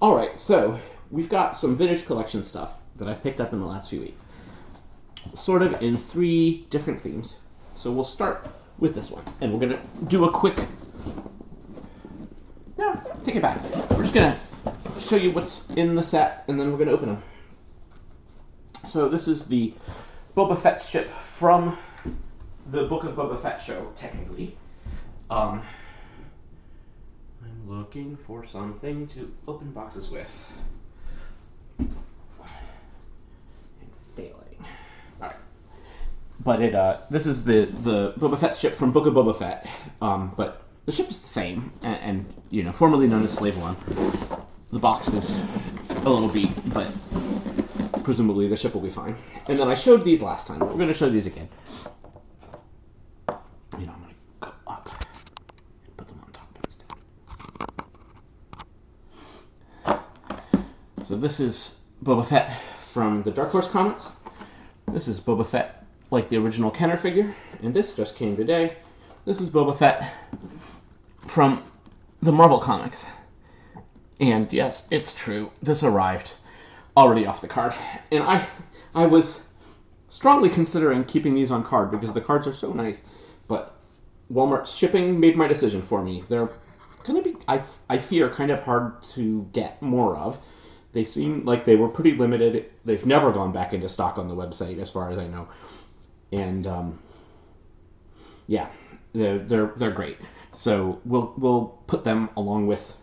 All right, so we've got some vintage collection stuff that I've picked up in the last few weeks, sort of in 3 different themes. So we'll start with this one, and we're gonna do a quick. No, take it back. We're just gonna show you what's in the set, and then we're gonna open them. So this is the Boba Fett ship from the Book of Boba Fett show, technically. I'm looking for something to open boxes with. And failing. Alright. But this is the Boba Fett ship from Book of Boba Fett. But the ship is the same, and you know, formerly known as Slave One. The box is a little beat, but presumably the ship will be fine. And then I showed these last time. We're going to show these again. You know, I'm going to go up and put them on top instead. So this is Boba Fett from the Dark Horse comics. This is Boba Fett like the original Kenner figure, and this just came today. This is Boba Fett from the Marvel comics. And yes, it's true. This arrived already off the card. And I was strongly considering keeping these on card because the cards are so nice. But Walmart's shipping made my decision for me. They're going to be, I fear, kind of hard to get more of. They seem like they were pretty limited. They've never gone back into stock on the website, as far as I know. And yeah, they're great. So we'll put them along with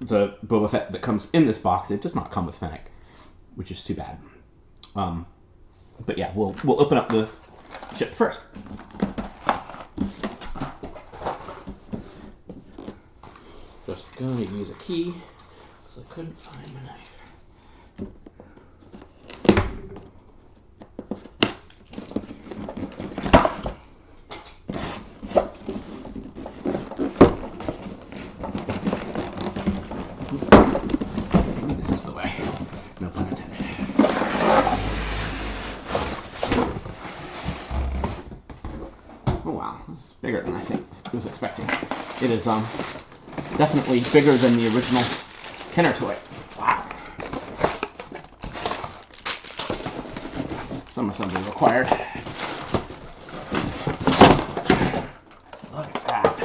the Boba Fett that comes in this box. It does not come with Fennec, which is too bad. But yeah, we'll open up the ship first. Just gonna use a key because I couldn't find my knife. Bigger than I think I was expecting. It is definitely bigger than the original Kenner toy. Wow. Some assembly required. Look at that.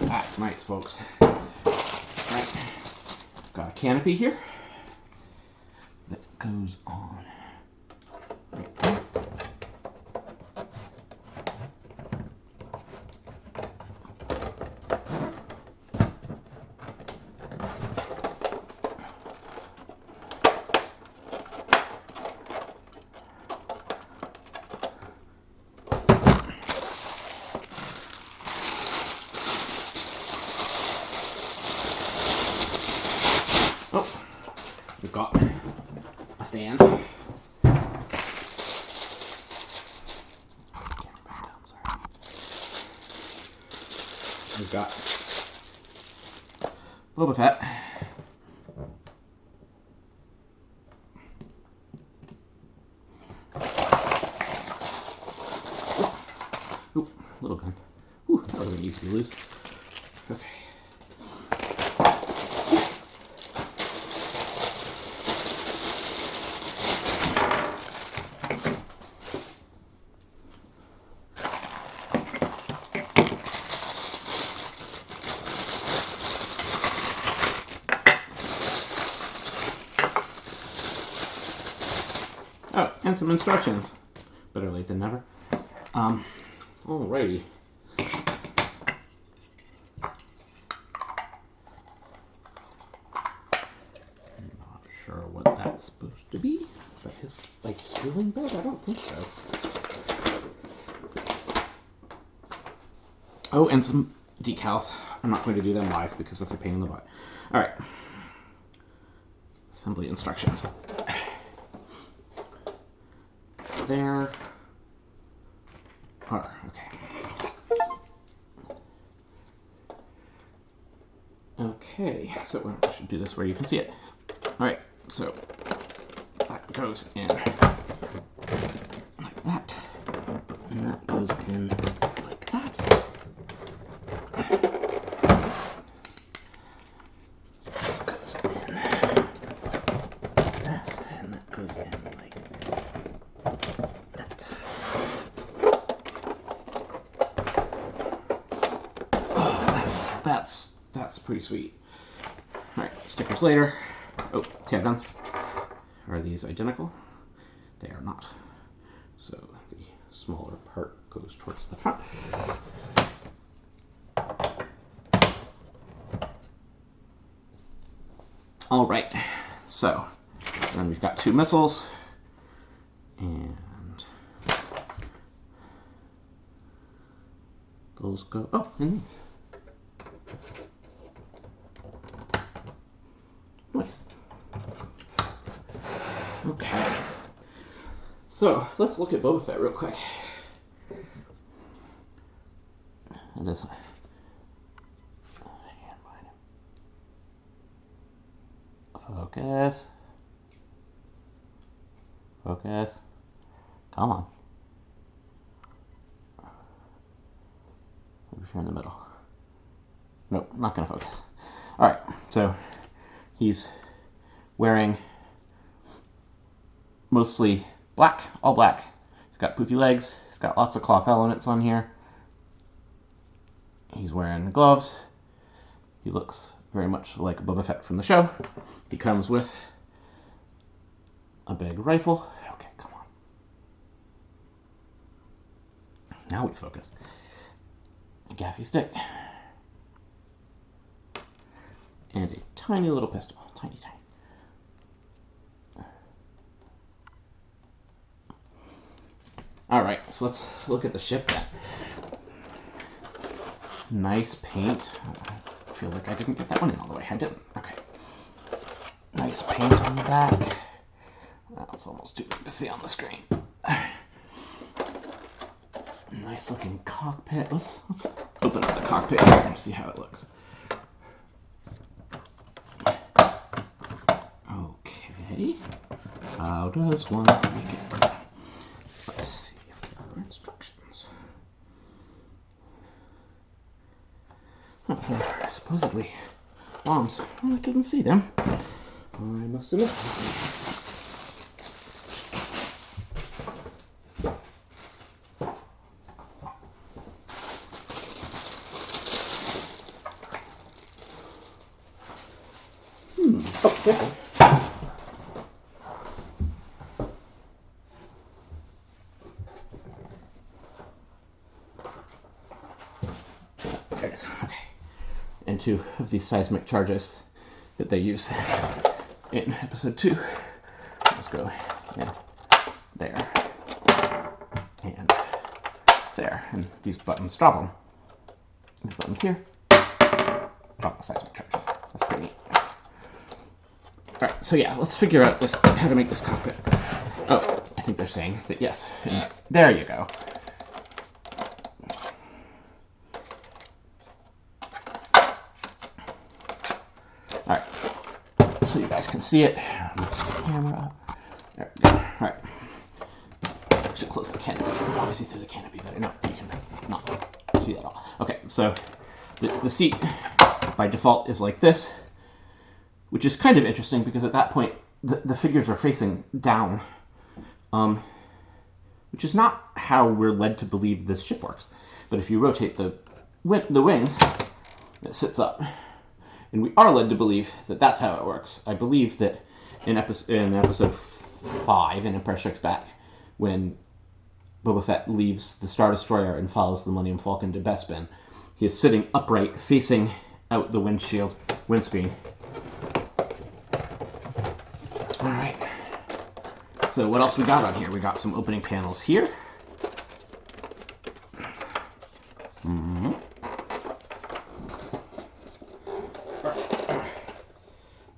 That's nice, folks. Right. Got a canopy here that goes on. Right there. We've got a stand. We've got Boba Fett. Ooh, little gun. Ooh, that would have been easy to lose. Okay. Oh, and some instructions. Better late than never. Alrighty. I'm not sure what that's supposed to be. Is that his, like, healing bed? I don't think so. Oh, and some decals. I'm not going to do them live because that's a pain in the butt. Alright. Assembly instructions. There. Oh, okay. Okay, so I should do this where you can see it. Alright, so that goes in like that. And that goes in like that. This goes that's pretty sweet. All right, stickers later. Oh, tab guns. Are these identical? They are not. So the smaller part goes towards the front. All right, so then we've got 2 missiles, and those go, oh, and these. Nice. Okay, so let's look at Boba Fett real quick. It is focus. Focus. Come on. Maybe if you're in the middle. Nope, not gonna focus. All right, so he's wearing mostly black, all black. He's got poofy legs. He's got lots of cloth elements on here. He's wearing gloves. He looks very much like Boba Fett from the show. He comes with a big rifle. Okay, come on. Now we focus. A gaffy stick. And a tiny little pistol. Tiny, tiny. All right, so let's look at the ship then. Nice paint. I feel like I didn't get that one in all the way. I didn't. Okay. Nice paint on the back. That's almost too big to see on the screen. Nice looking cockpit. Let's open up the cockpit here and see how it looks. Okay. How does one make it work? Let's see if there are instructions. Oh, there are supposedly bombs. I couldn't see them. I must have missed something. Oh, careful. There it is. Okay. And 2 of these seismic charges that they use in episode 2. Let's go in there and there. And these buttons drop them. These buttons here drop the seismic charges. That's pretty neat. Alright, so yeah, let's figure out this how to make this cockpit. Oh, I think they're saying that yes. And there you go. Alright, so you guys can see it. Move the camera up. There we go. Alright. Should close the canopy. Obviously through the canopy, but no, you can not see that at all. Okay, so the seat by default is like this, which is kind of interesting because at that point the figures are facing down, which is not how we're led to believe this ship works. But if you rotate the wings, it sits up. And we are led to believe that that's how it works. I believe that in episode 5, in Empire Strikes Back, when Boba Fett leaves the Star Destroyer and follows the Millennium Falcon to Bespin, he is sitting upright, facing out the windscreen. All right. So what else we got on here? We got some opening panels here.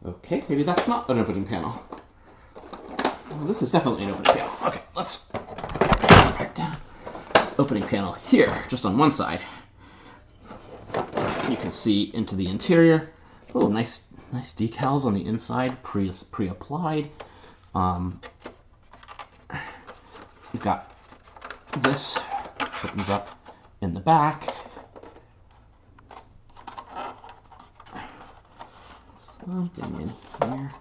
Okay, maybe that's not an opening panel. Well, this is definitely an opening panel. Okay, let's back down. Opening panel here, just on one side. You can see into the interior. Oh, nice decals on the inside, pre-applied. You've got this opens up in the back. Something in here.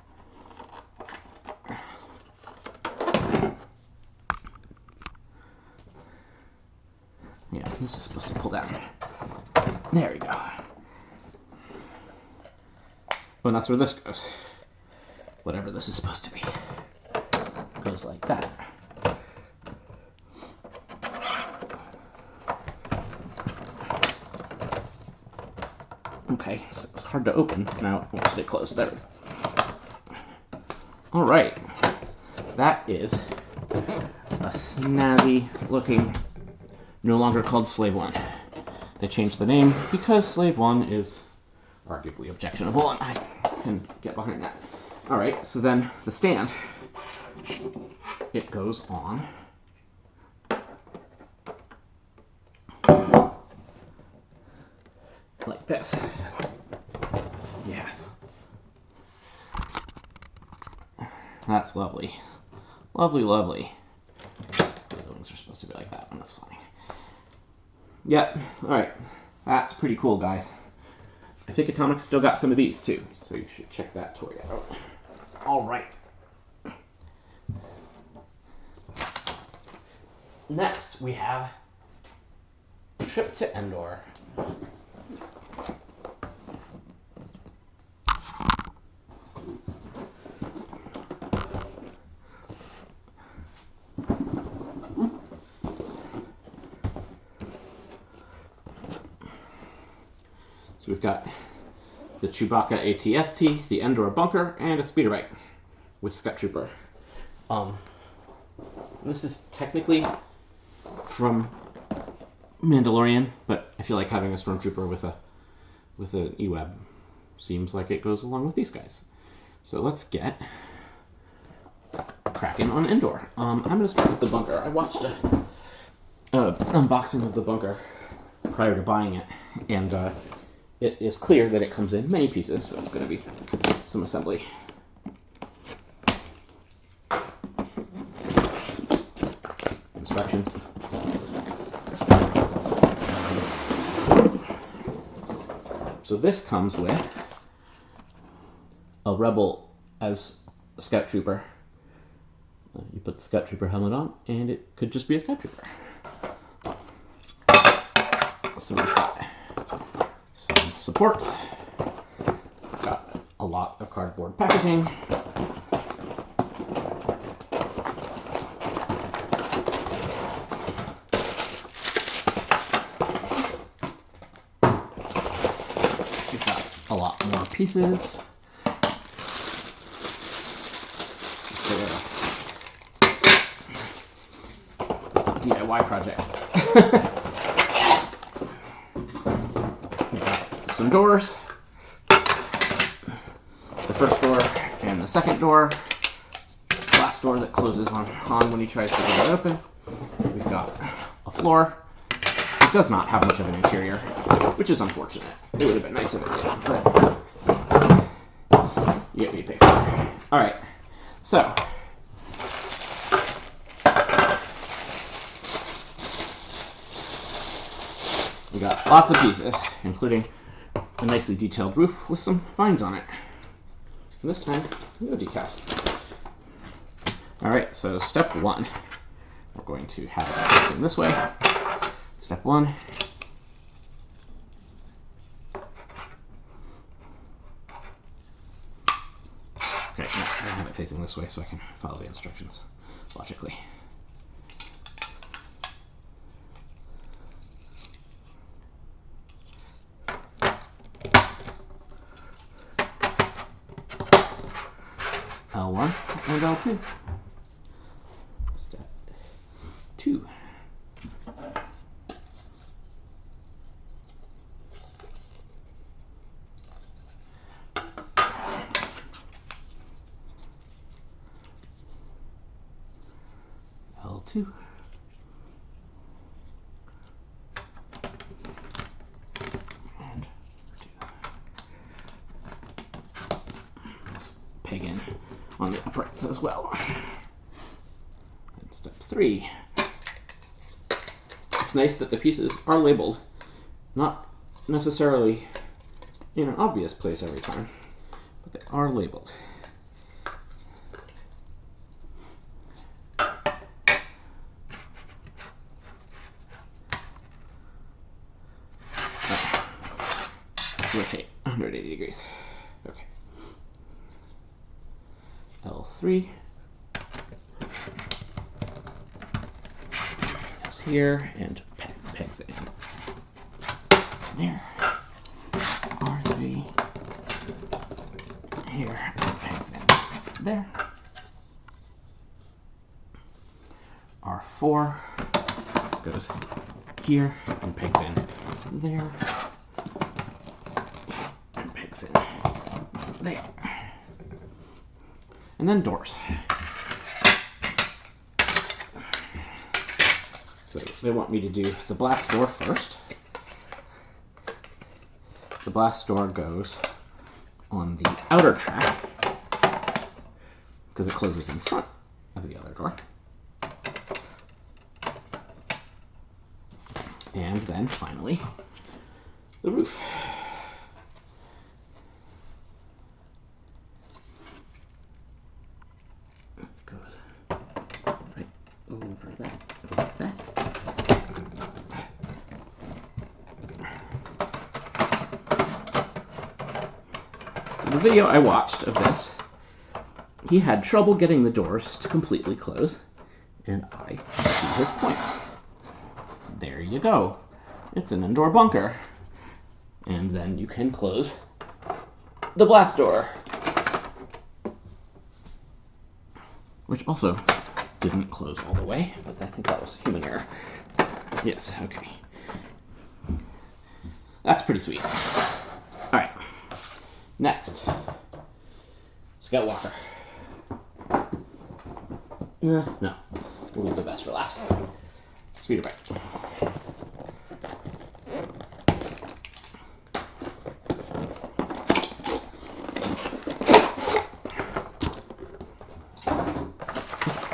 Yeah, this is supposed to pull down. There we go. Oh, and that's where this goes. Whatever this is supposed to be. Goes like that. Okay, so it's hard to open. Now it won't stay closed. There. Alright. That is a snazzy looking, no longer called Slave 1. They changed the name because Slave 1 is arguably objectionable, and I can get behind that. Alright, so then the stand, it goes on like this. Yes. That's lovely. Lovely, lovely. The other ones are supposed to be like that when it's flying. Yep, alright. That's pretty cool, guys. I think Atomic still got some of these, too, so you should check that toy out. Alright. Next, we have Trip to Endor. So we've got the Chewbacca AT-ST, the Endor bunker, and a speeder bike with Scout Trooper. This is technically from Mandalorian, but I feel like having a Stormtrooper with an E-Web seems like it goes along with these guys. So let's get cracking on Endor. I'm going to start with the bunker. I watched an unboxing of the bunker prior to buying it, and it is clear that it comes in many pieces, so it's going to be some assembly. Instructions. So this comes with a Rebel as a Scout Trooper. You put the Scout Trooper helmet on, and it could just be a Scout Trooper. So we've got some supports. Got a lot of cardboard packaging. We've got a lot more pieces. DIY project. We've got some doors. The first door and the second door. Glass door that closes on Han when he tries to get it open. We've got a floor. It does not have much of an interior, which is unfortunate. It would have been nice if it did, but you get what you pay for. Alright, so we got lots of pieces, including a nicely detailed roof with some vines on it. And this time, no decals. Alright, so step one. We're going to have it facing this way. Step one. Okay, now I'm going to have it facing this way so I can follow the instructions logically. L1 and L2. Step 2. L2. And 2. Let's peg in on the uprights as well. And step 3. It's nice that the pieces are labeled, not necessarily in an obvious place every time, but they are labeled. Rotate 180 degrees. Okay. 3. Goes here and pegs it in. There. R3. Here and pegs in. There. R4 goes here and pegs in there. And pegs in there. And then doors. So they want me to do the blast door first. The blast door goes on the outer track because it closes in front of the other door. And then finally, the roof. Goes right over that, over that. So the video I watched of this, he had trouble getting the doors to completely close, and I see his point. There you go. It's an Endor bunker. And then you can close the blast door. Which also didn't close all the way, but I think that was human error. Yes, okay. That's pretty sweet. Alright. Next. Scout Walker. No. We'll leave the best for last. Speeder bike.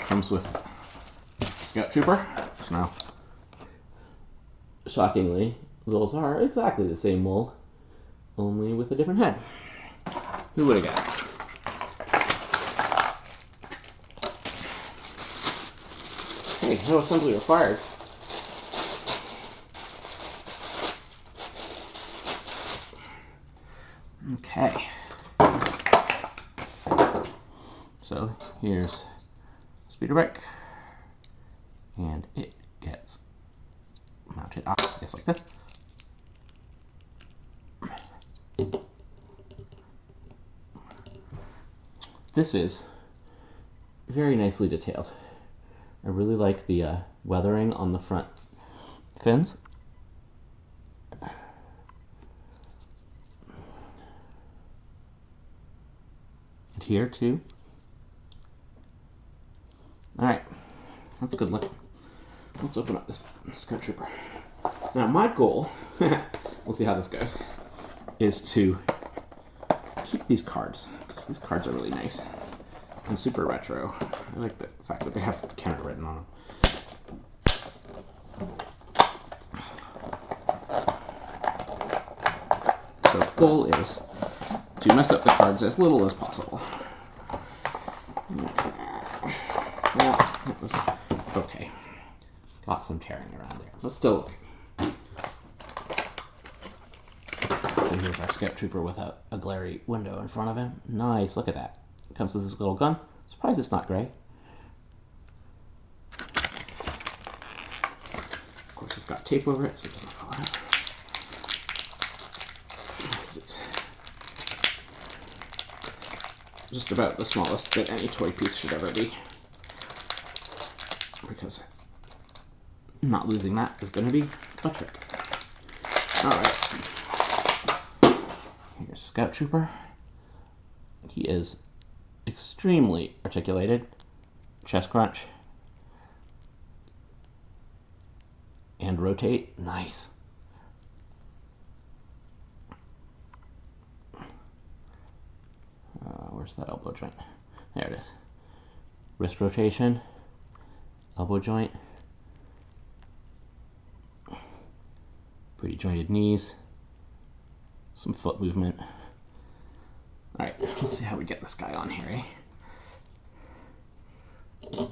Comes with Scout Trooper. Now, shockingly, those are exactly the same mold, only with a different head. Who would have guessed? Hey, no assembly required. Okay. So here's speeder brake, and it gets mounted up just like this. This is very nicely detailed. I really like the weathering on the front fins. And here too. Alright, that's good looking. Let's open up this Scout Trooper. Now my goal, we'll see how this goes, is to keep these cards, because these cards are really nice and super retro. I like the fact that they have Kenner written on them. So the goal is to mess up the cards as little as possible. Yeah, that was okay. Got some tearing around there, but still okay. So here's our Scout Trooper with a glary window in front of him. Nice, look at that. It comes with this little gun. Surprised it's not gray. Of course, it's got tape over it, so it doesn't fall out. Because it's just about the smallest that any toy piece should ever be. Because not losing that is going to be a trick. Alright. Here's Scout Trooper. He is extremely articulated. Chest crunch. And rotate. Nice. Where's that elbow joint? There it is. Wrist rotation. Elbow joint. Pretty jointed knees. Some foot movement. Alright, let's see how we get this guy on here, eh?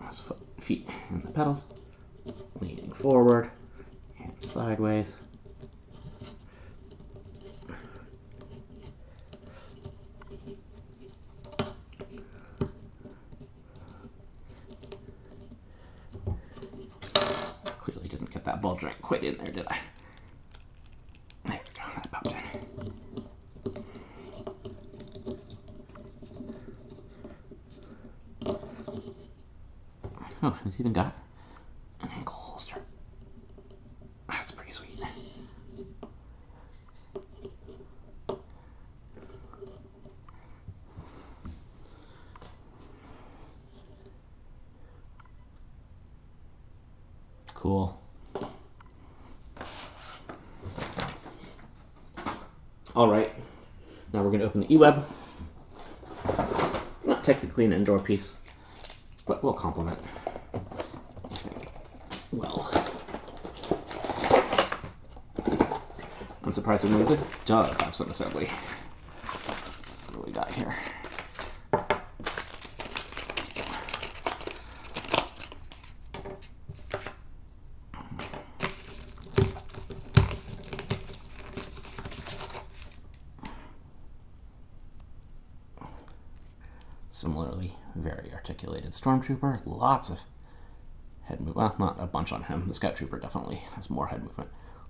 His feet in the pedals. Leaning forward. Hands sideways. joint quite in there, did I? There we go, that popped in. Oh, it's even got an ankle holster. That's pretty sweet. Cool. All right, now we're going to open the E-Web. Not technically an Endor piece, but we'll complement. I think. Well, unsurprisingly, this does have some assembly. Let's see what we got here. Similarly, very articulated Stormtrooper, lots of head movement. Well, not a bunch on him. The Scout Trooper definitely has more head movement.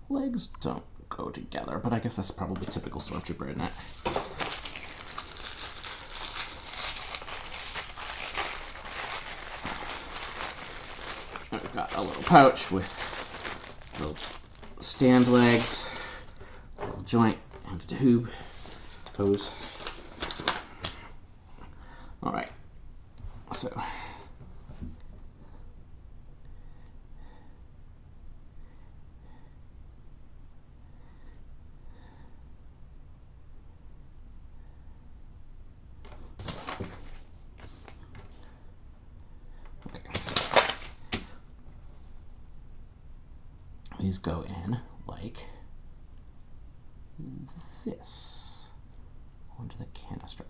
Legs don't go together, but I guess that's probably typical Stormtrooper, isn't it? I've got a little pouch with little stand legs, a little joint, and a tube hose. All right, so these go in like this onto the canister.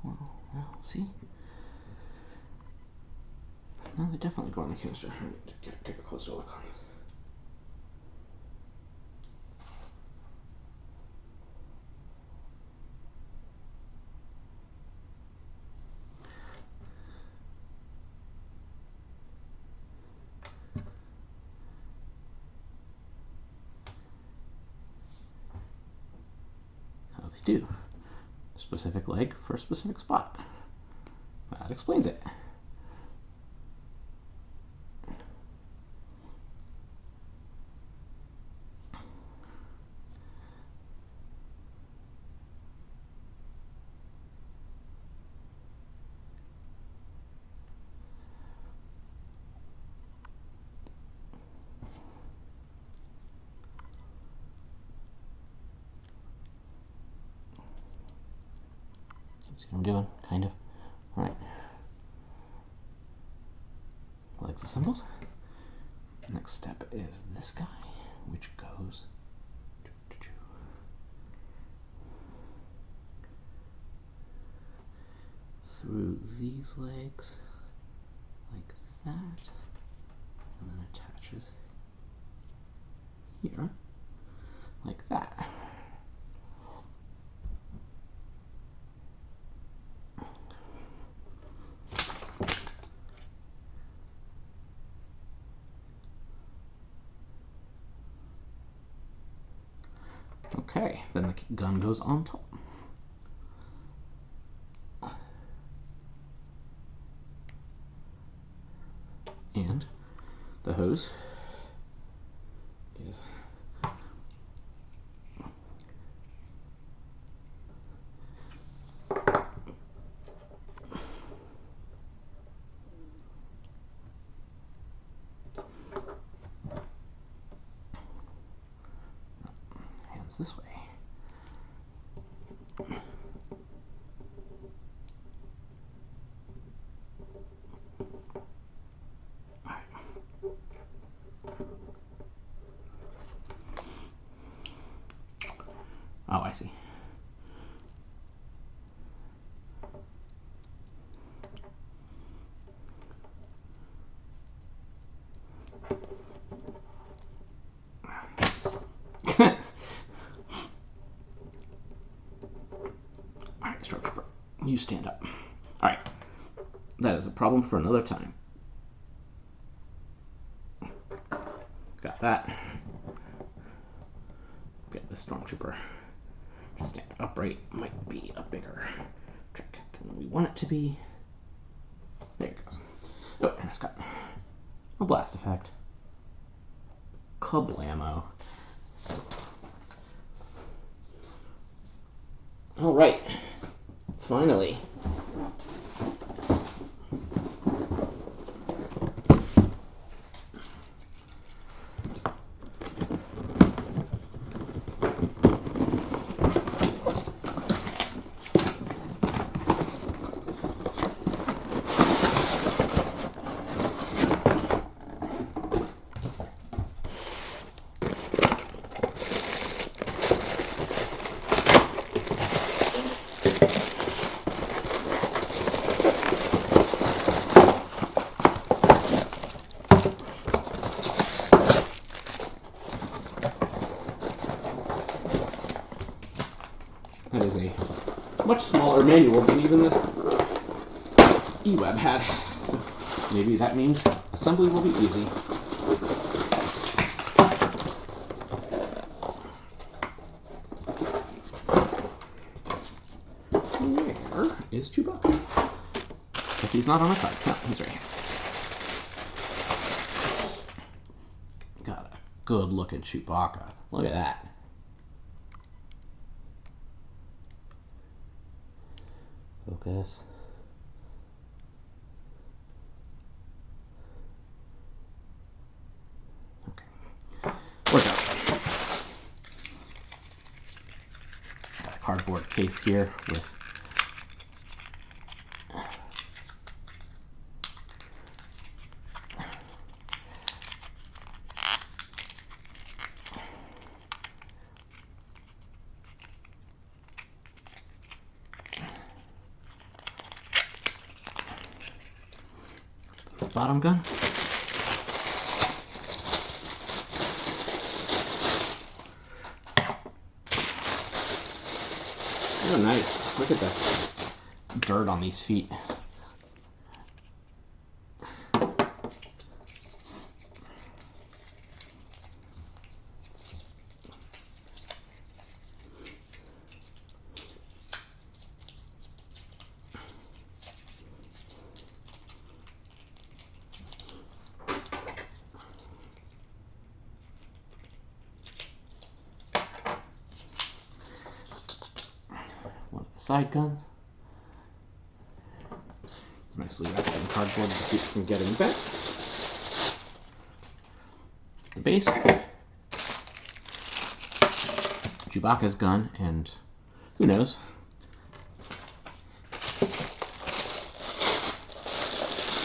Well, see? No, they definitely go in the canister. I need to take a closer look on this. Oh, they do. Specific leg for a specific spot. That explains it. See what I'm doing? Kind of. All right. Legs assembled. Next step is this guy, which goes through these legs like that, and then attaches here like that. Okay, then the gun goes on top. And the hose is hands this way. Oh, I see. stand up. All right, that is a problem for another time. Got that. Get the stormtrooper to stand upright. Might be a bigger trick than we want it to be. There it goes. Oh, and it's got a blast effect. Kablamo. All right, finally. That is a much smaller manual than even the eWeb had. So maybe that means assembly will be easy. Where is Chewbacca? Guess he's not on a card. No, he's right here. Got a good looking Chewbacca. Look at that. Focus. Okay. Work out. Got a cardboard case here with bottom gun. Oh, nice. Look at the dirt on these feet. One of the side guns. Nicely wrapped in cardboard to keep from getting bent. The base. Chewbacca's gun, and who knows?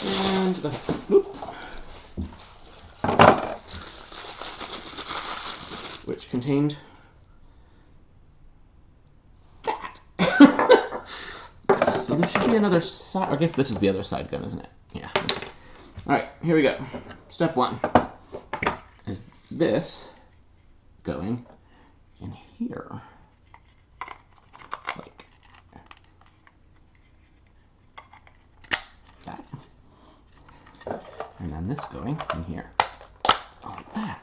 And the whoop, which contained that. So there should be another side. I guess this is the other side gun, isn't it? Yeah. Okay. All right, here we go. Step one is this going in here, like that, and then this going in here, like that.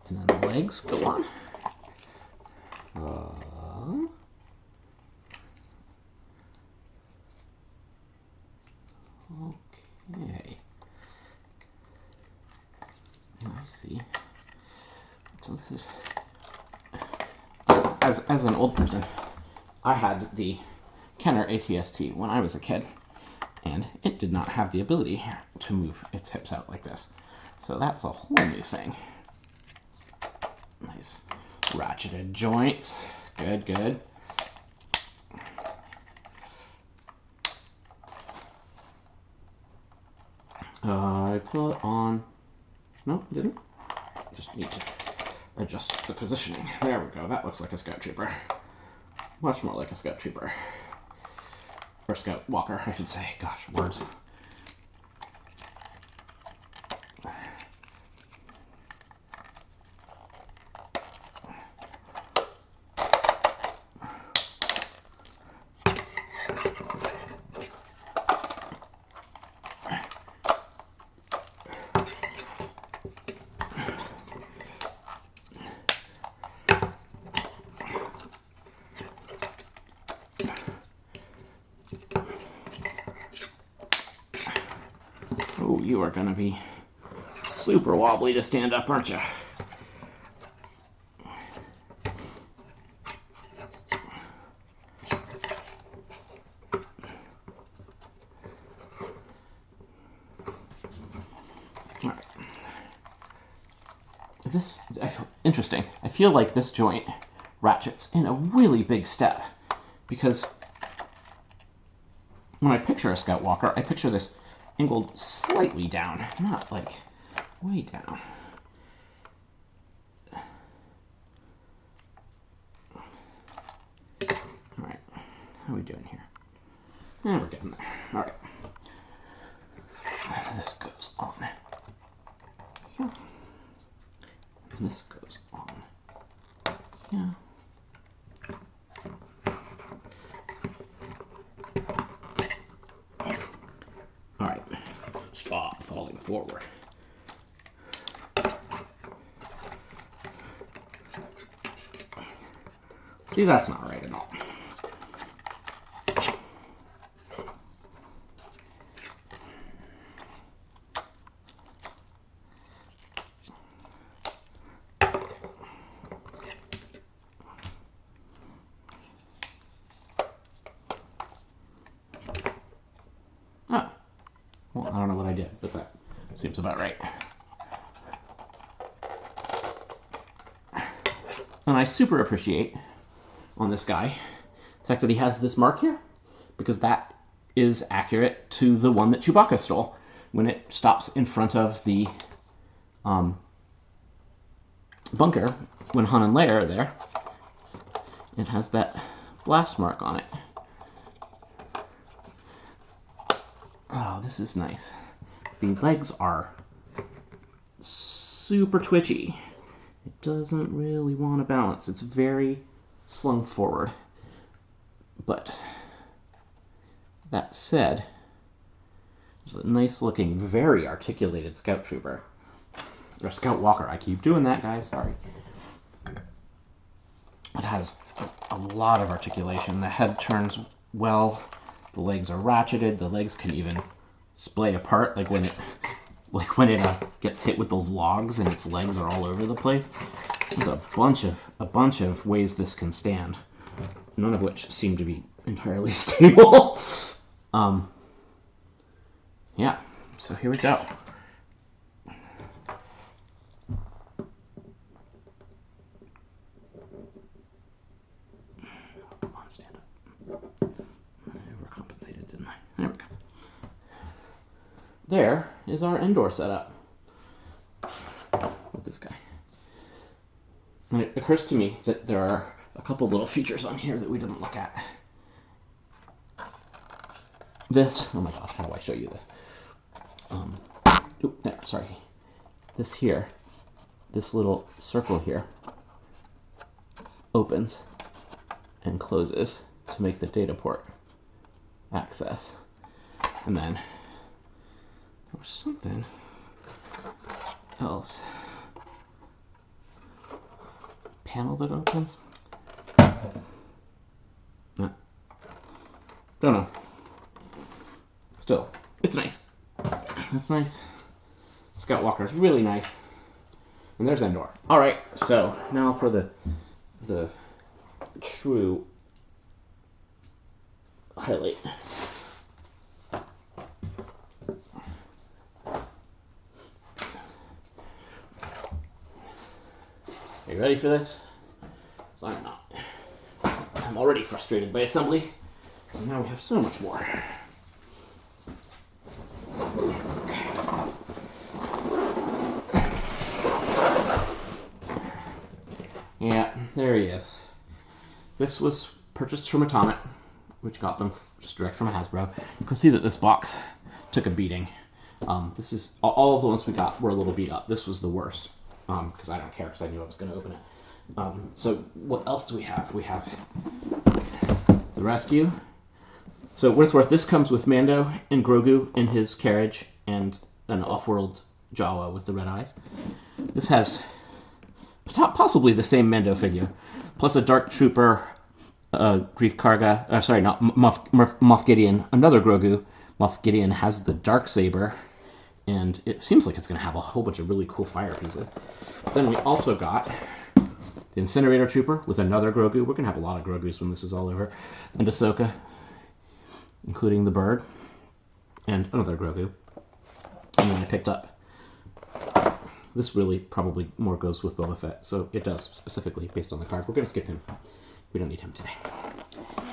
And then the legs go on. Okay. I see. So this is, as an old person, I had the Kenner ATST when I was a kid, and it did not have the ability to move its hips out like this. So that's a whole new thing. Nice ratcheted joints. Good, good. I put on, no, didn't. Just need to adjust the positioning. There we go. That looks like a Scout Trooper. Much more like a Scout Trooper. Or Scout Walker, I should say. Gosh, words. you are going to be super wobbly to stand up, aren't you? Alright. This, interesting. I feel like this joint ratchets in a really big step, because when I picture a Scout Walker, I picture this angled slightly down, not like way down. Alright, how are we doing here? Yeah, we're getting there. Alright. This goes on here. And this goes on here. Alright, stop falling forward. See, that's not right at all. Oh, well, I don't know what I did, but that seems about right. And I super appreciate on this guy the fact that he has this mark here, because that is accurate to the one that Chewbacca stole when it stops in front of the bunker when Han and Leia are there. It has that blast mark on it. Oh, this is nice. The legs are super twitchy. It doesn't really want to balance. It's very slung forward. But that said, there's a nice looking, very articulated Scout Trooper. Or Scout Walker. I keep doing that, guys. Sorry. It has a lot of articulation. The head turns well. The legs are ratcheted. The legs can even splay apart, like when it gets hit with those logs and its legs are all over the place. There's a bunch of ways this can stand, none of which seem to be entirely stable. Yeah. So here we go. Come on, stand up. I overcompensated, didn't I? There we go. There is our Endor setup with this guy. And it occurs to me that there are a couple little features on here that we didn't look at. This, oh my gosh, how do I show you this? There, sorry. This here, this little circle here, opens and closes to make the data port access. And then there was something else. Panel that opens? No. Don't know. Still, it's nice. That's nice. Scout Walker is really nice. And there's Endor. Alright, so now for the true highlight. Are you ready for this? Because I'm not. I'm already frustrated by assembly, and now we have so much more. Yeah, there he is. This was purchased from Atomic, which got them just direct from Hasbro. You can see that this box took a beating. This is all of the ones we got were a little beat up. This was the worst, because I don't care, because I knew I was going to open it. So what else do we have? We have the Rescue. So what it's worth, this comes with Mando and Grogu in his carriage and an off-world Jawa with the red eyes. This has possibly the same Mando figure, plus a Dark Trooper, Grief Karga, not Moff Gideon, another Grogu. Moff Gideon has the Dark Saber, And it seems like it's going to have a whole bunch of really cool fire pieces. Then we also got the Incinerator Trooper with another Grogu. We're going to have a lot of Grogus when this is all over. And Ahsoka, including the bird, and another Grogu. And then I picked up, this really probably more goes with Boba Fett, so it does specifically based on the card. We're going to skip him. We don't need him today.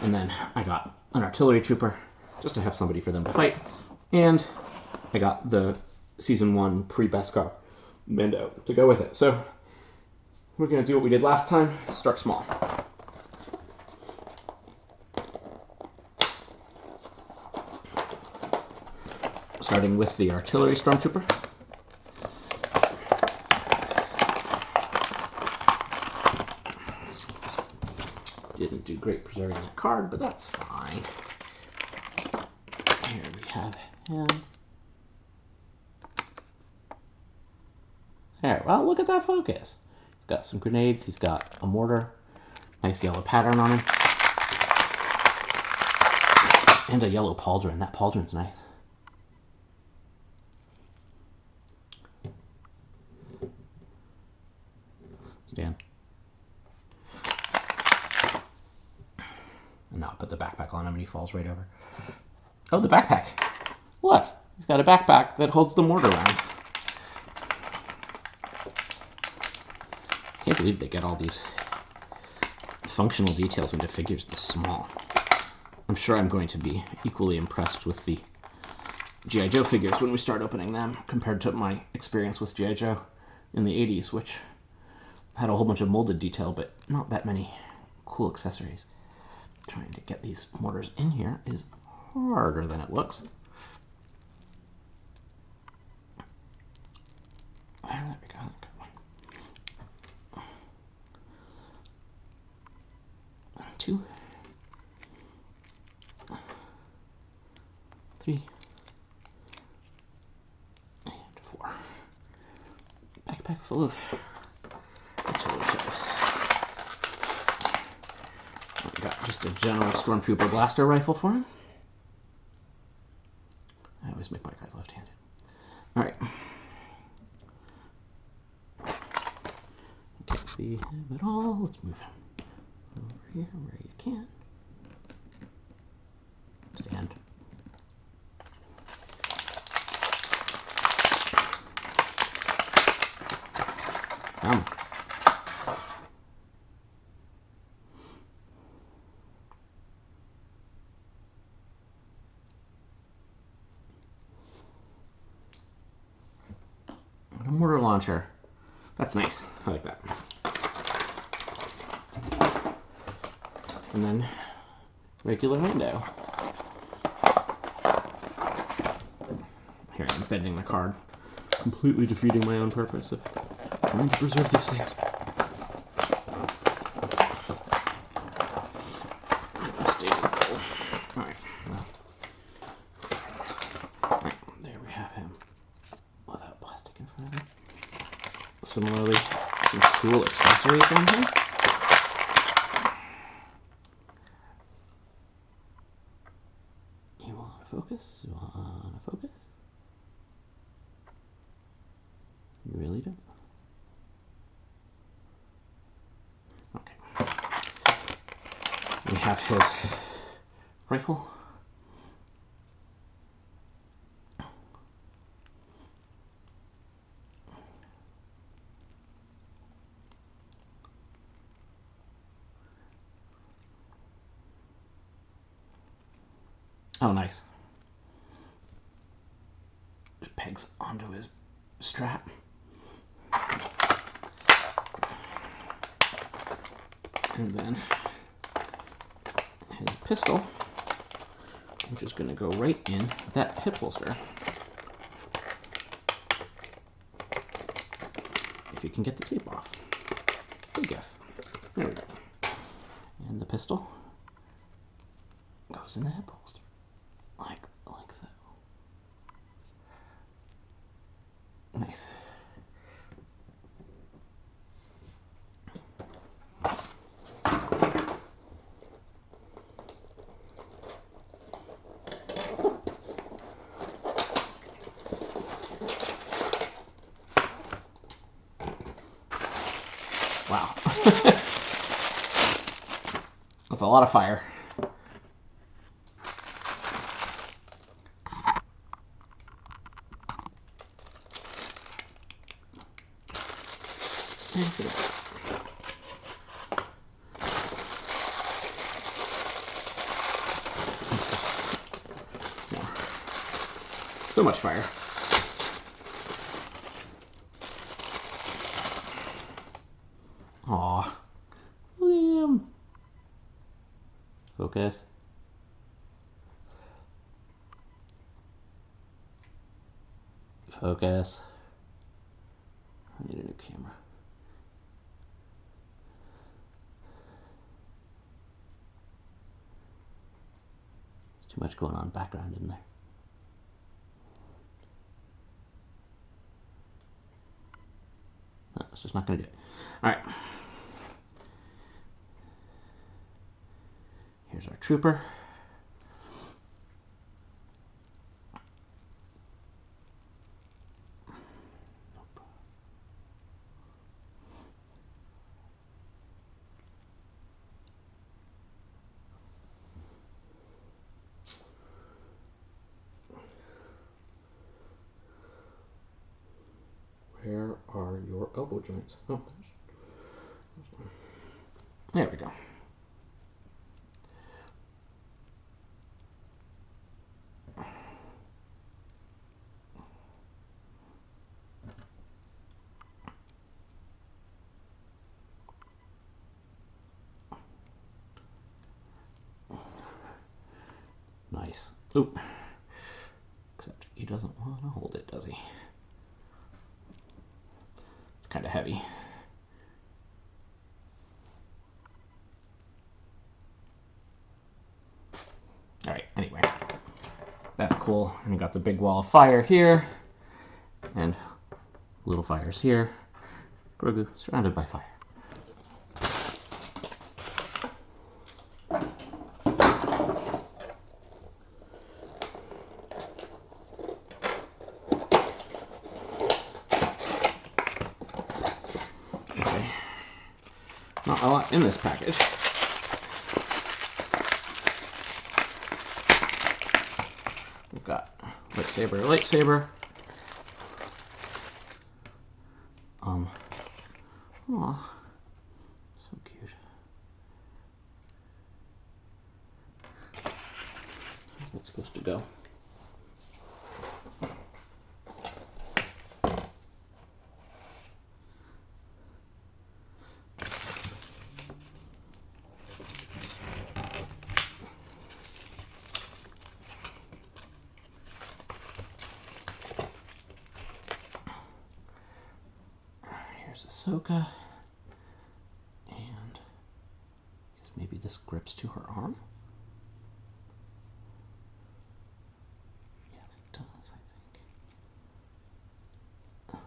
And then I got an Artillery Trooper, just to have somebody for them to fight. And I got the Season 1 pre-Beskar Mando to go with it. So we're going to do what we did last time, start small. Starting with the Artillery Stormtrooper. Didn't do great preserving that card, but that's fine. Here we have him. There, well, look at that focus. He's got some grenades, he's got a mortar, nice yellow pattern on him, and a yellow pauldron. That pauldron's nice. Stand. And now I'll put the backpack on him and he falls right over. Oh, the backpack. Look, he's got a backpack that holds the mortar rounds. Can't believe they get all these functional details into figures this small. I'm sure I'm going to be equally impressed with the G.I. Joe figures when we start opening them, compared to my experience with G.I. Joe in the 80s, which had a whole bunch of molded detail, but not that many cool accessories. Trying to get these mortars in here is harder than it looks. There we go. Good one. 2, 3, and 4. Backpack full of artillery shells. I got just a general Stormtrooper blaster rifle for him. I always make my guys left-handed. Alright. Can't see him at all. Let's move him over here where you can. Stand. Come. A mortar launcher. That's nice. I like that. And then regular Mando. Here I'm bending the card, completely defeating my own purpose of trying to preserve these things. Alright, well. Alright, there we have him without plastic in front of him. Similarly, some cool accessories on him. You want to focus? You want to focus? You really do? Okay. We have his rifle. Oh, nice. Just pegs onto his strap. And then his pistol, which is going to go right in that hip holster. If you can get the tape off. Big F. There we go. And the pistol goes in the hip holster. Like so. Nice. That's a lot of fire. So much fire. Aw. William. Focus. Focus. I need a new camera. There's too much going on background in there. No, it's just not going to do it. All right. Here's our trooper. Where are your elbow joints? Oh, there's one. There we go. Nice. Oop. Except he doesn't want to hold it, does he? It's kind of heavy. All right, anyway. That's cool. And we got the big wall of fire here. And little fires here. Grogu surrounded by fire. Okay. Not a lot in this package. We've got lightsaber, lightsaber. Aw, so cute. How's that supposed to go? Here's Ahsoka. And I guess maybe this grips to her arm. Yes, it does, I think.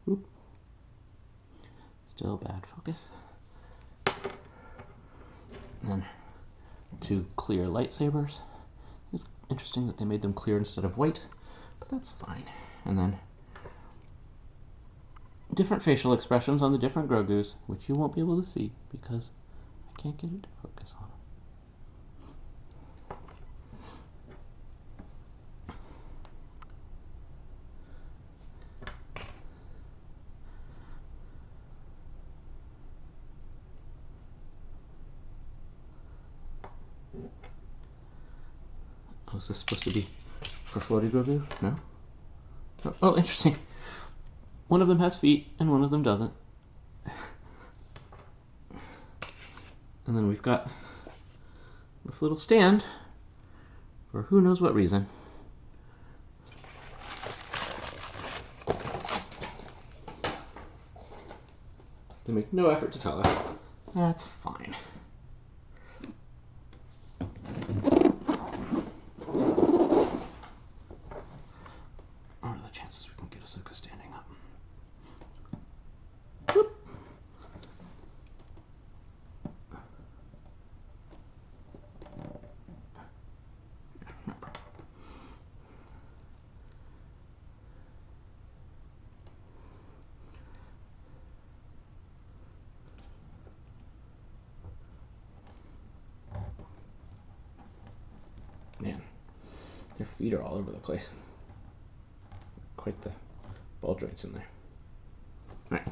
Oop. Still bad focus. And then two clear lightsabers. It's interesting that they made them clear instead of white, but that's fine. And then different facial expressions on the different Grogus, which you won't be able to see because I can't get it to focus on them. Oh, is this supposed to be for floaty Grogu? No? Oh, interesting. One of them has feet and one of them doesn't. And then we've got this little stand for who knows what reason. They make no effort to tell us. That's fine. What are the chances we can get Ahsoka standing up? Whoop. No problem. Their feet are all over the place. Quite the ball joints in there. All right.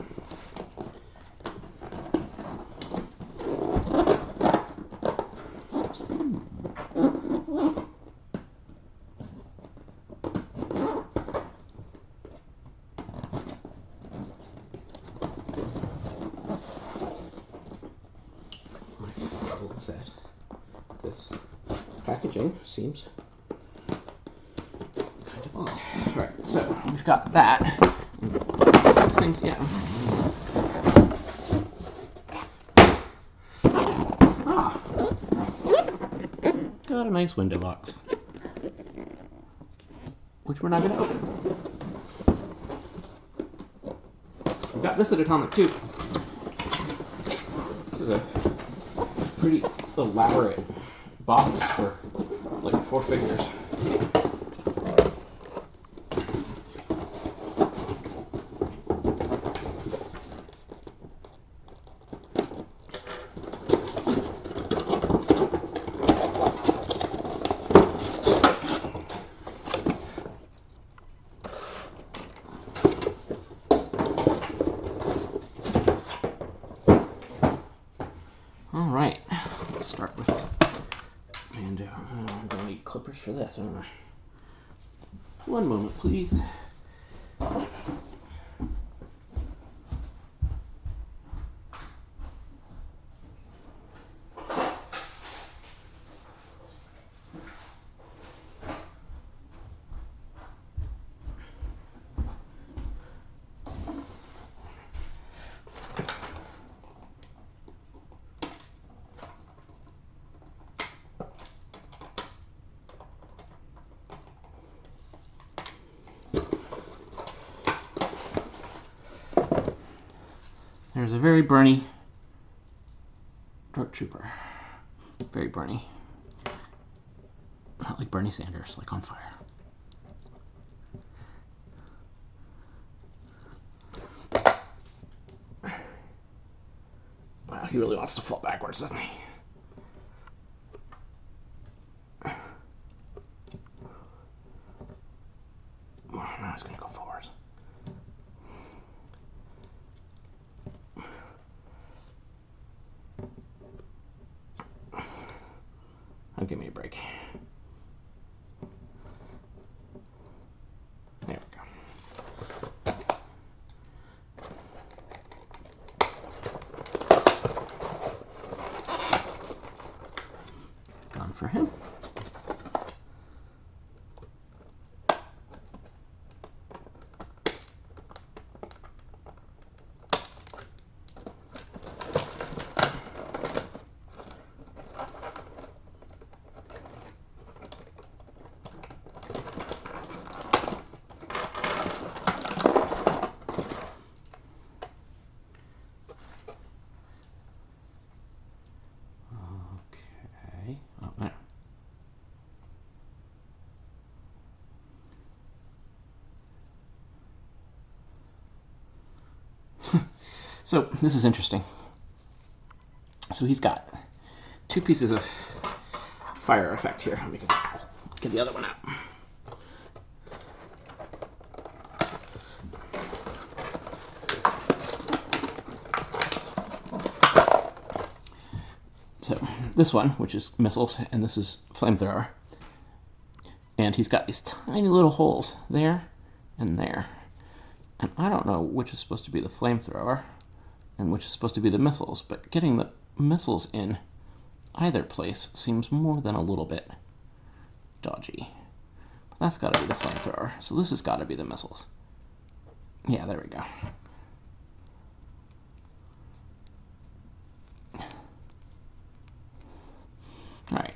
Said this packaging seems kind of odd. All right, so we've got that. Things, yeah. Ah, got a nice window box, which we're not going to open. We got this at Atomic too. This is a pretty elaborate box for like 4 figures. All right, let's start with Mando. I'm gonna need clippers for this, aren't I? One moment, please. There's a very Bernie Dark Trooper. Very Bernie. Not like Bernie Sanders, like on fire. Wow, he really wants to fall backwards, doesn't he? Oh, now he's going to go forward. Oh, give me a break. There we go. Gone for him. So this is interesting. So he's got 2 pieces of fire effect here. Let me get the other one out. So this one, which is missiles, and this is flamethrower. And he's got these tiny little holes there and there. And I don't know which is supposed to be the flamethrower and which is supposed to be the missiles, but getting the missiles in either place seems more than a little bit dodgy. But that's got to be the flamethrower. So this has got to be the missiles. Yeah, there we go. Alright.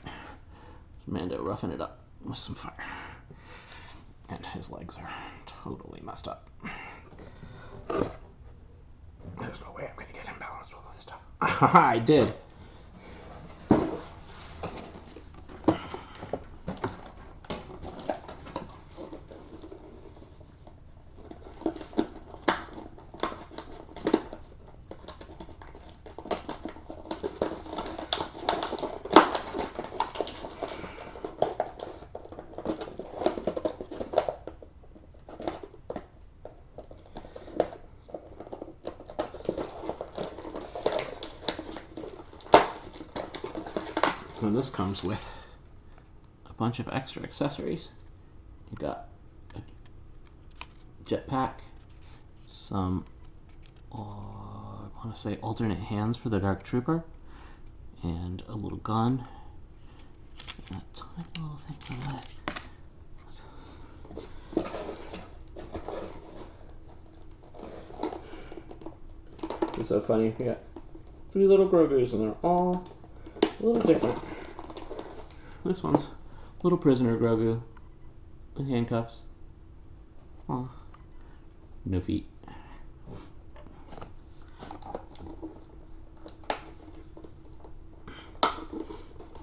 Mando roughing it up with some fire. And his legs are totally messed up. There's no way I'm going to get him balanced with this stuff. I did. And this comes with a bunch of extra accessories. You got a jetpack, some, I want to say alternate hands for the Dark Trooper, and a little gun, and a tiny little thing for that. This is so funny. We got 3 little Grogus, and they're all a little different. This one's little prisoner Grogu with handcuffs. Oh, no feet.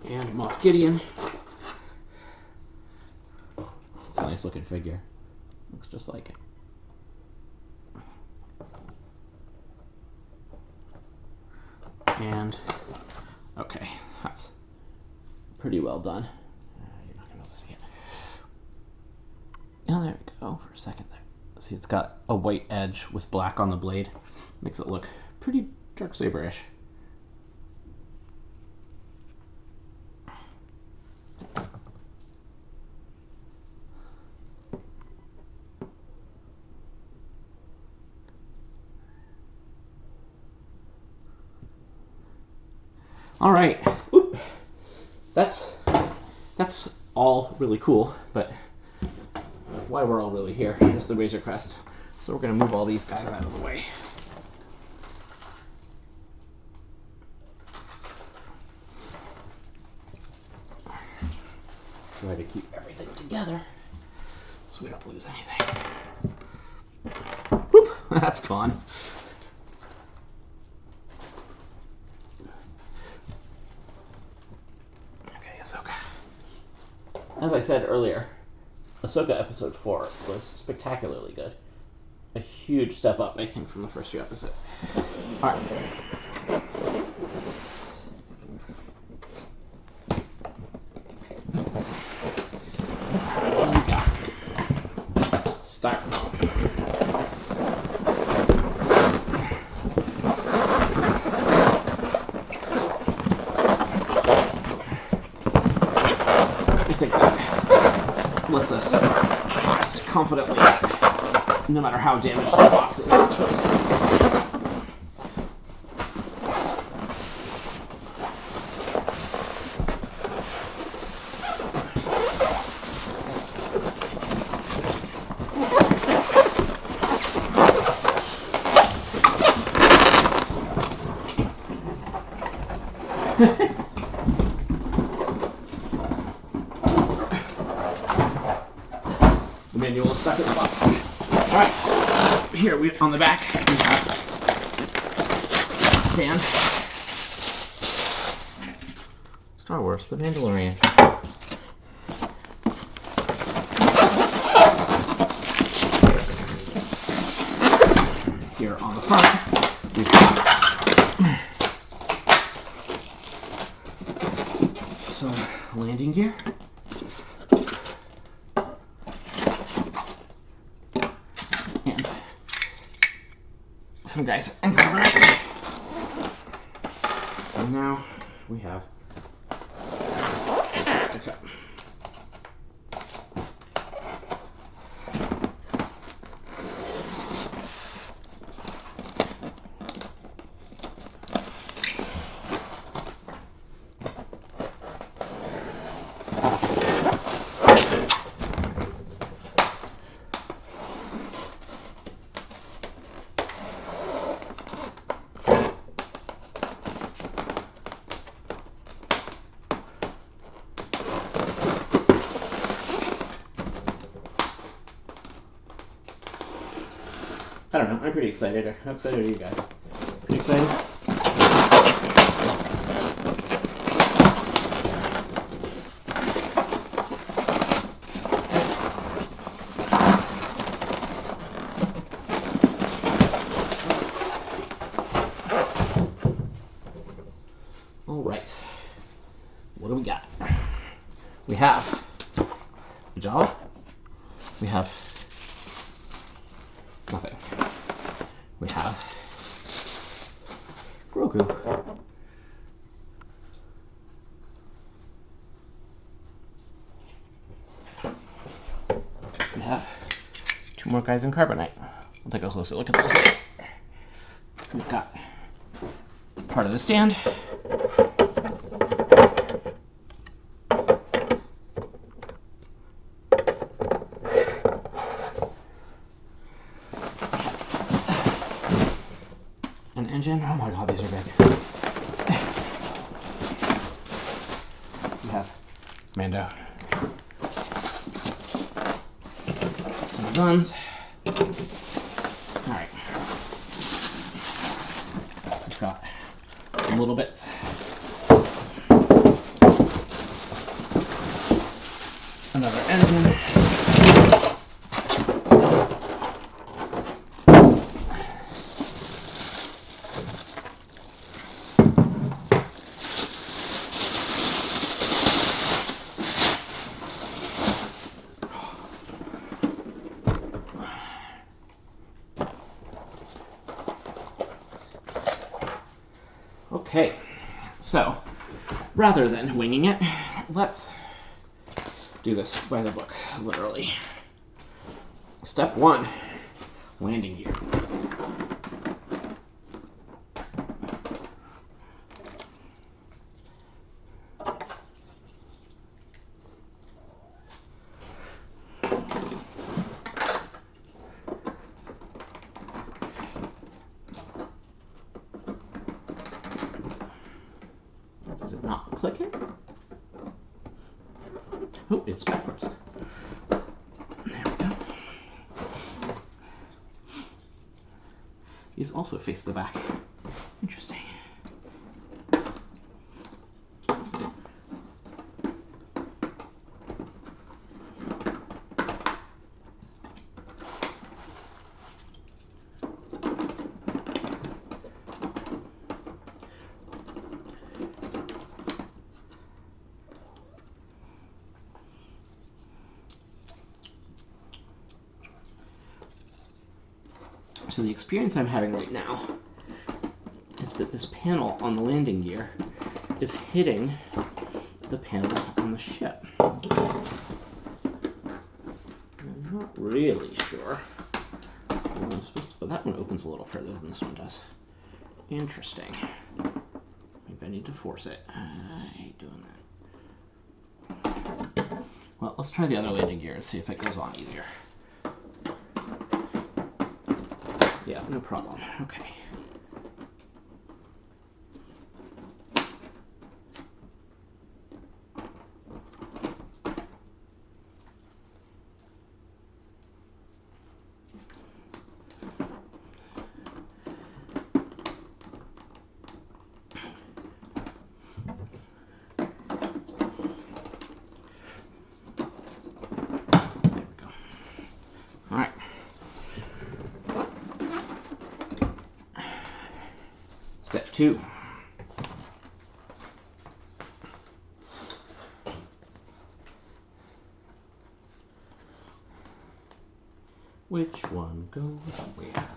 And Moff Gideon. It's a nice looking figure. Looks just like it. And, okay, that's pretty well done. You're not going to be able to see it. Oh, there we go, for a second there. See, it's got a white edge with black on the blade. Makes it look pretty Darksaber-ish. All right, oop. That's all really cool, but why we're all really here is the Razor Crest. So we're gonna move all these guys out of the way. Try to keep everything together so we don't lose anything. Whoop, that's gone. As I said earlier, Ahsoka Episode 4 was spectacularly good. A huge step up, I think, from the first few episodes. Alright. Here we go. Styrofoam. Lets us rest confidently that no matter how damaged the box is, it's toast. The manual is stuck in the box. Alright, here we on the back we have a stand. Star Wars, The Mandalorian. Here on the front, we've got some landing gear. Some guys and cover. And now we have the cup. I don't know, I'm pretty excited. How excited are you guys? Pretty excited? All right, what do we got? We have Jabba. We have nothing. We have Grogu. guys in carbonite. We'll take a closer look at those later. We've got part of the stand. An engine. Oh my god, these are big. We have Mando. Some guns. Alright. We've got some little bits. Another engine. Okay, so rather than winging it, let's do this by the book, literally. Step 1, landing gear. Is it not clicking? Oh, it's backwards. There we go. These also face the back. Interesting. So the experience I'm having right now is that this panel on the landing gear is hitting the panel on the ship. I'm not really sure where I'm supposed to, but that one opens a little further than this one does. Interesting. Maybe I need to force it. I hate doing that. Well, let's try the other landing gear and see if it goes on easier. Yeah, no problem. Okay. Step 2. Which one goes where?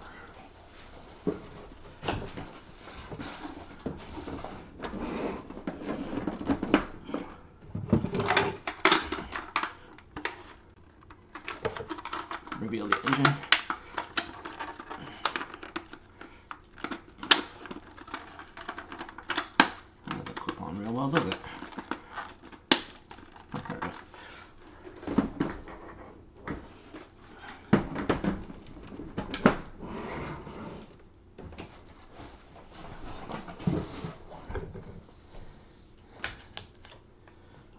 Reveal the engine. Real well, does it? Oh, there it goes.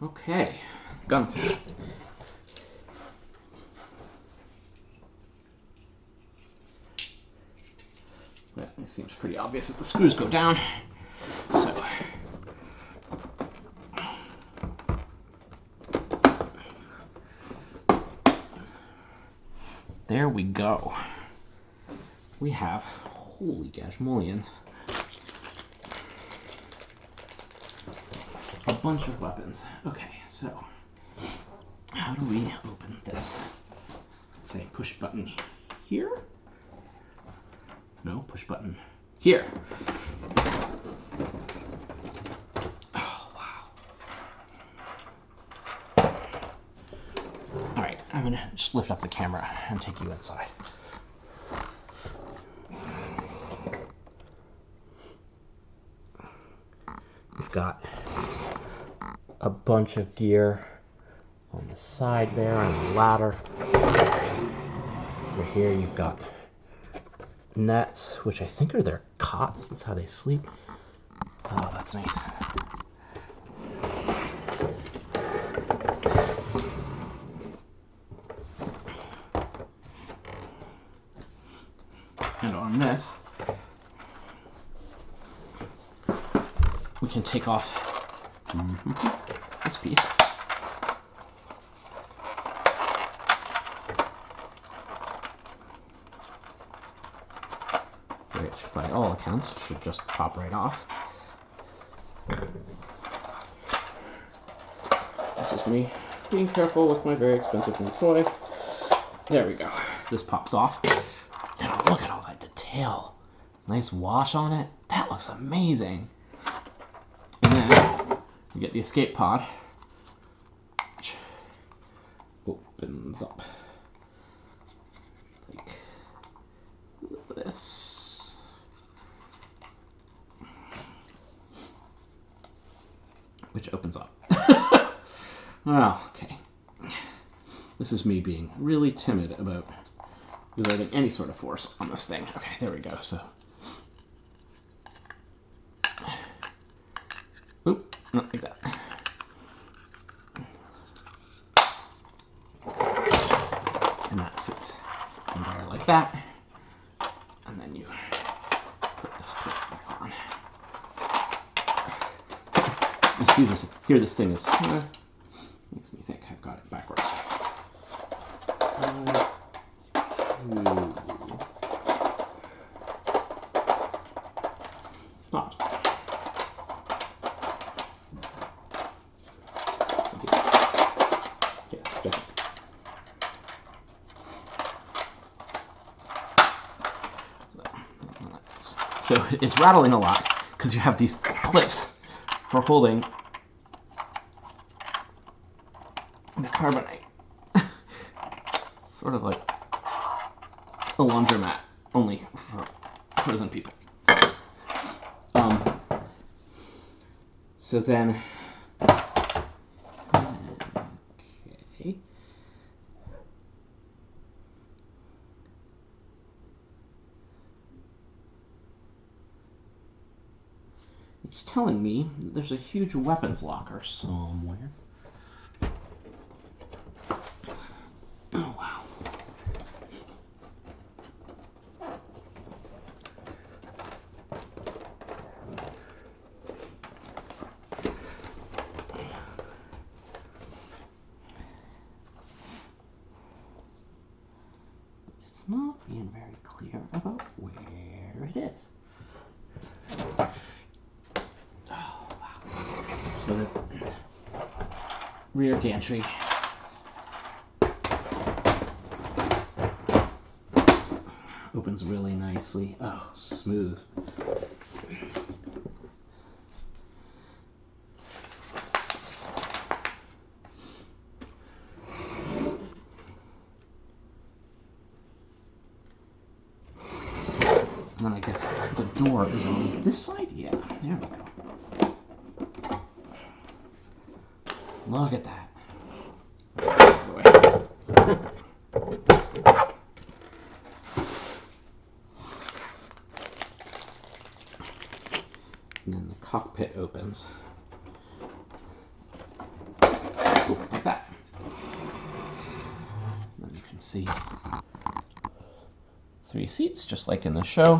Okay, guns. Well, it seems pretty obvious that the screws go down. So. There we go. We have, holy gashmullions, a bunch of weapons. Okay, so how do we open this? Let's say push button here? No, push button here. Oh, wow. Alright, I'm going to just lift up the camera and take you inside. We've got a bunch of gear on the side there on the ladder. Over here you've got nets, which I think are their cots. That's how they sleep. Oh, that's nice. And on this, we can take off this piece. Which, by all accounts, should just pop right off. This is me being careful with my very expensive new toy. There we go. This pops off. And look at all that detail. Nice wash on it. That looks amazing. And then you get the escape pod, which opens up like this. Which opens up. Well, okay. This is me being really timid about exerting any sort of force on this thing. Okay, there we go. So, oop, not like that. And that sits in there like that. And then you put this clip back on. You see this? Here, this thing is. Makes me think I've got it backwards. Not. Yes, definitely. So it's rattling a lot because you have these clips for holding the carbonite. It's sort of like a laundromat, only for frozen people. So then, okay. It's telling me there's a huge weapons locker somewhere. Oh, wow. It's not being very clear about where it is. Oh, wow. So the rear gantry opens really nicely. Oh, smooth. And then I guess the door is on this side? Yeah, there we go. Look at that. And then the cockpit opens. Like that. And then you can see 3 seats, just like in the show.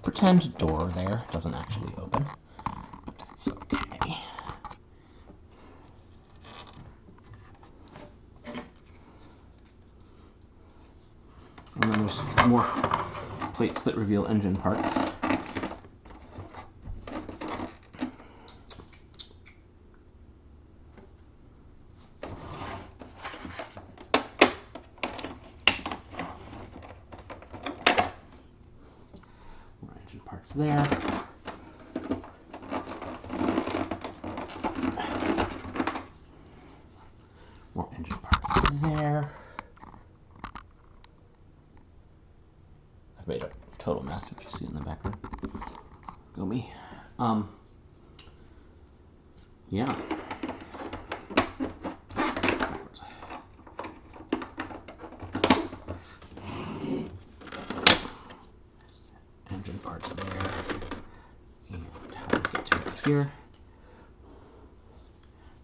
Pretend door there doesn't actually open, but that's okay. And then there's more plates that reveal engine parts. Parts there. More engine parts there. me. Yeah. Engine parts there. And how do we get to it here?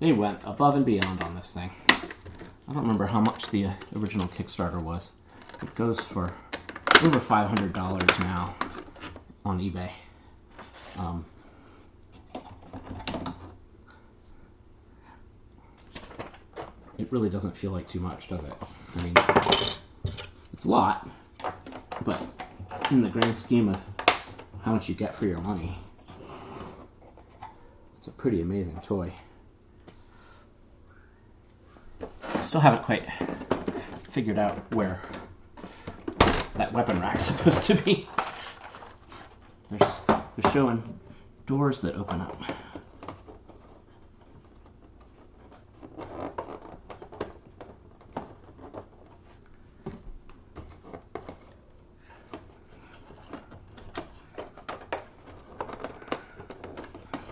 They went above and beyond on this thing. I don't remember how much the original Kickstarter was. It goes for over $500 now on eBay. It really doesn't feel like too much, does it? I mean, it's a lot, but in the grand scheme of how much you get for your money, it's a pretty amazing toy. Still haven't quite figured out where that weapon rack's supposed to be. They're showing doors that open up.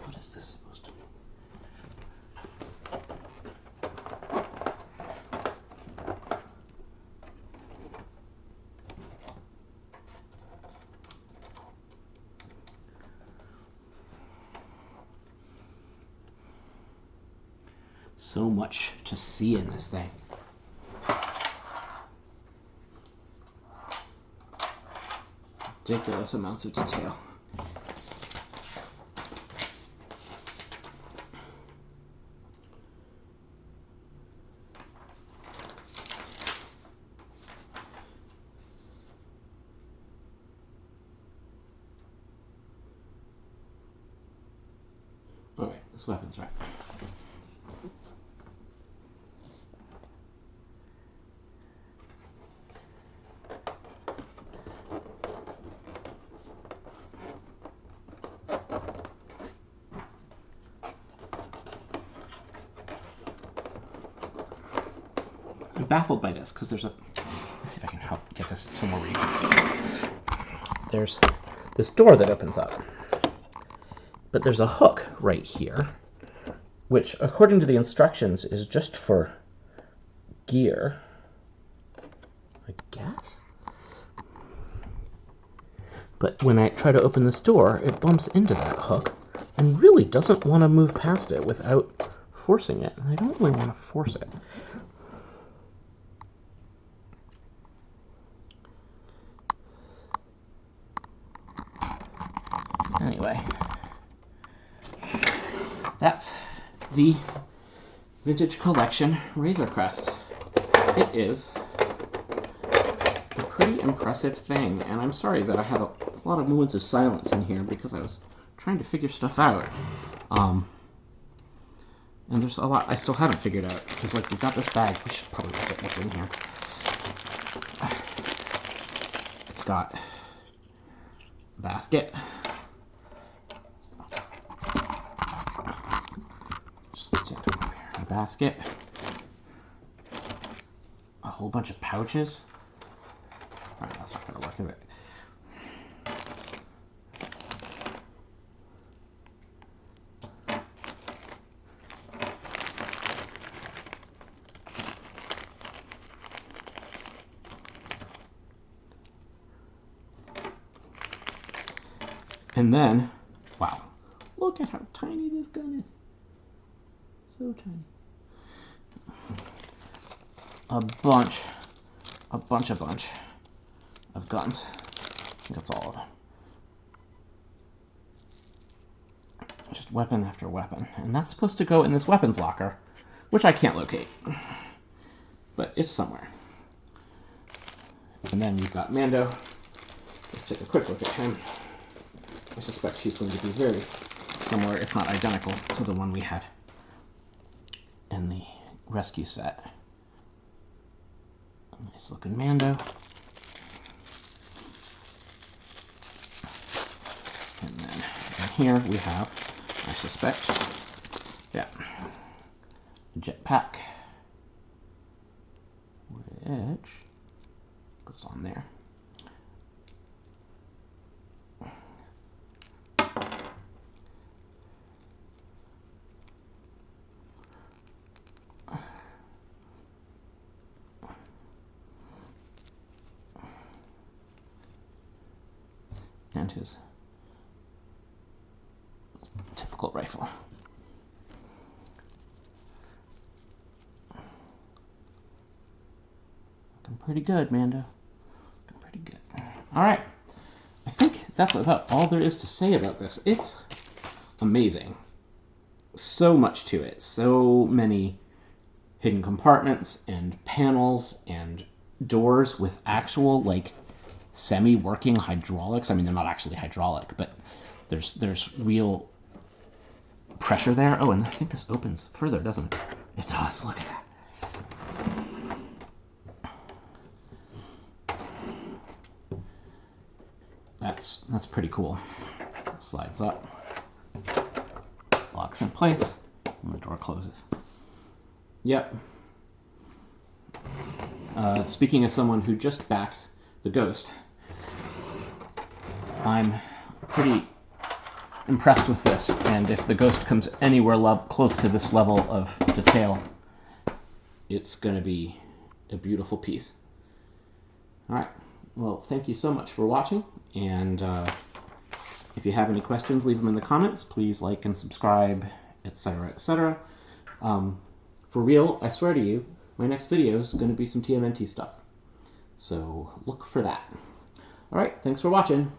What is this supposed to be? So much to see in this thing. Ridiculous amounts of detail. Alright, this weapon's right. I'm baffled by this because there's a... Let's see if I can help get this somewhere where you can see. There's this door that opens up, but there's a hook right here, which, according to the instructions, is just for gear, I guess. But when I try to open this door, it bumps into that hook and really doesn't want to move past it without forcing it. And I don't really want to force it. Anyway, that's the Vintage Collection Razor Crest. It is a pretty impressive thing, and I'm sorry that I had a lot of moments of silence in here because I was trying to figure stuff out. And there's a lot I still haven't figured out, because like we've got this bag, we should probably look at what's in here. It's got a basket. A basket, a whole bunch of pouches. All right, that's not going to work, is it? And then, wow, look at how tiny this gun is. So tiny. A bunch of guns. I think that's all of them. Just weapon after weapon. And that's supposed to go in this weapons locker, which I can't locate. But it's somewhere. And then you've got Mando. Let's take a quick look at him. I suspect he's going to be very similar, if not identical, to the one we had in the rescue set. A nice looking Mando. And then in here we have, I suspect, yeah, a jetpack, which goes on there. around his typical rifle. Looking pretty good, Mando. Looking pretty good. All right. I think that's about all there is to say about this. It's amazing. So much to it. So many hidden compartments and panels and doors with actual, like, semi-working hydraulics. I mean, they're not actually hydraulic, but there's real pressure there. Oh, and I think this opens further, doesn't it? It does. Look at that. That's pretty cool. Slides up, locks in place, and the door closes. Yep. Speaking as someone who just backed the Ghost, I'm pretty impressed with this, and if the Ghost comes anywhere close to this level of detail, it's going to be a beautiful piece. All right. Well, thank you so much for watching, and if you have any questions, leave them in the comments. Please like and subscribe, etc., etc. For real, I swear to you, my next video is going to be some TMNT stuff. So look for that. All right, thanks for watching.